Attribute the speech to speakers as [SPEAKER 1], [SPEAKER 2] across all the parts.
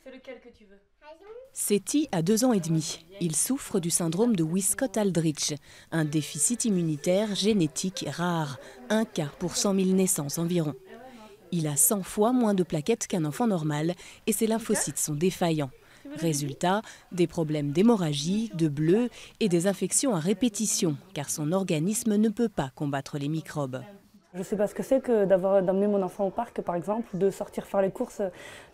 [SPEAKER 1] C'est lequel que tu veux?
[SPEAKER 2] Seti a 2 ans et demi. Il souffre du syndrome de Wiskott-Aldrich, un déficit immunitaire génétique rare, 1 cas pour 100 000 naissances environ. Il a 100 fois moins de plaquettes qu'un enfant normal et ses lymphocytes sont défaillants. Résultat, des problèmes d'hémorragie, de bleus et des infections à répétition, car son organisme ne peut pas combattre les microbes.
[SPEAKER 3] Je ne sais pas ce que c'est que d'emmener mon enfant au parc, par exemple, de sortir faire les courses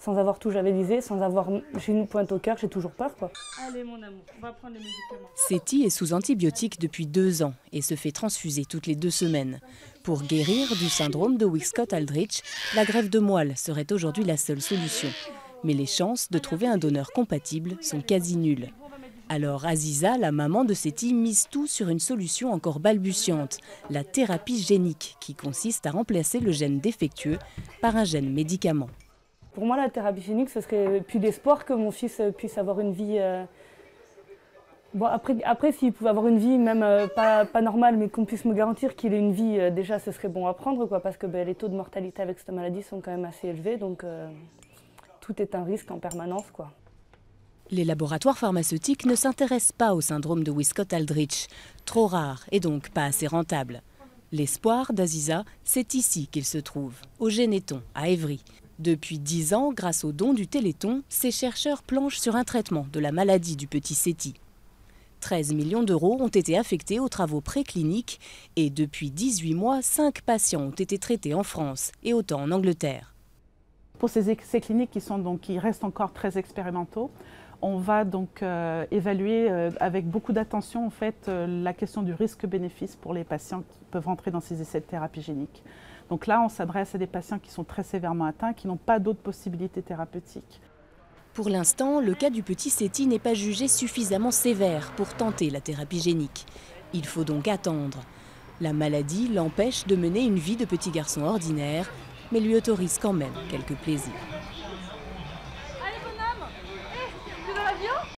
[SPEAKER 3] sans avoir tout javelisé, sans avoir... J'ai une pointe au cœur, j'ai toujours peur, quoi.
[SPEAKER 1] Allez mon amour, on va prendre les médicaments.
[SPEAKER 2] Seti est sous antibiotiques depuis 2 ans et se fait transfuser toutes les 2 semaines. Pour guérir du syndrome de Wiskott-Aldrich, la greffe de moelle serait aujourd'hui la seule solution. Mais les chances de trouver un donneur compatible sont quasi nulles. Alors Aziza, la maman de Seti, mise tout sur une solution encore balbutiante, la thérapie génique, qui consiste à remplacer le gène défectueux par un gène médicament.
[SPEAKER 3] Pour moi, la thérapie génique, ce serait plus d'espoir que mon fils puisse avoir une vie... Bon, après s'il pouvait avoir une vie, même pas normale, mais qu'on puisse me garantir qu'il ait une vie, déjà, ce serait bon à prendre, quoi, parce que les taux de mortalité avec cette maladie sont quand même assez élevés, donc tout est un risque en permanence, quoi.
[SPEAKER 2] Les laboratoires pharmaceutiques ne s'intéressent pas au syndrome de Wiskott-Aldrich, trop rare et donc pas assez rentable. L'espoir d'Aziza, c'est ici qu'il se trouve, au Généton, à Évry. Depuis 10 ans, grâce aux dons du Téléthon, ces chercheurs planchent sur un traitement de la maladie du petit Seti. 13 millions d'euros ont été affectés aux travaux précliniques et depuis 18 mois, 5 patients ont été traités en France et autant en Angleterre.
[SPEAKER 4] Pour ces essais cliniques qui restent encore très expérimentaux, on va donc évaluer avec beaucoup d'attention en fait, la question du risque-bénéfice pour les patients qui peuvent rentrer dans ces essais de thérapie génique. Donc là, on s'adresse à des patients qui sont très sévèrement atteints, qui n'ont pas d'autres possibilités thérapeutiques.
[SPEAKER 2] Pour l'instant, le cas du petit Seti n'est pas jugé suffisamment sévère pour tenter la thérapie génique. Il faut donc attendre. La maladie l'empêche de mener une vie de petit garçon ordinaire, mais lui autorise quand même quelques plaisirs.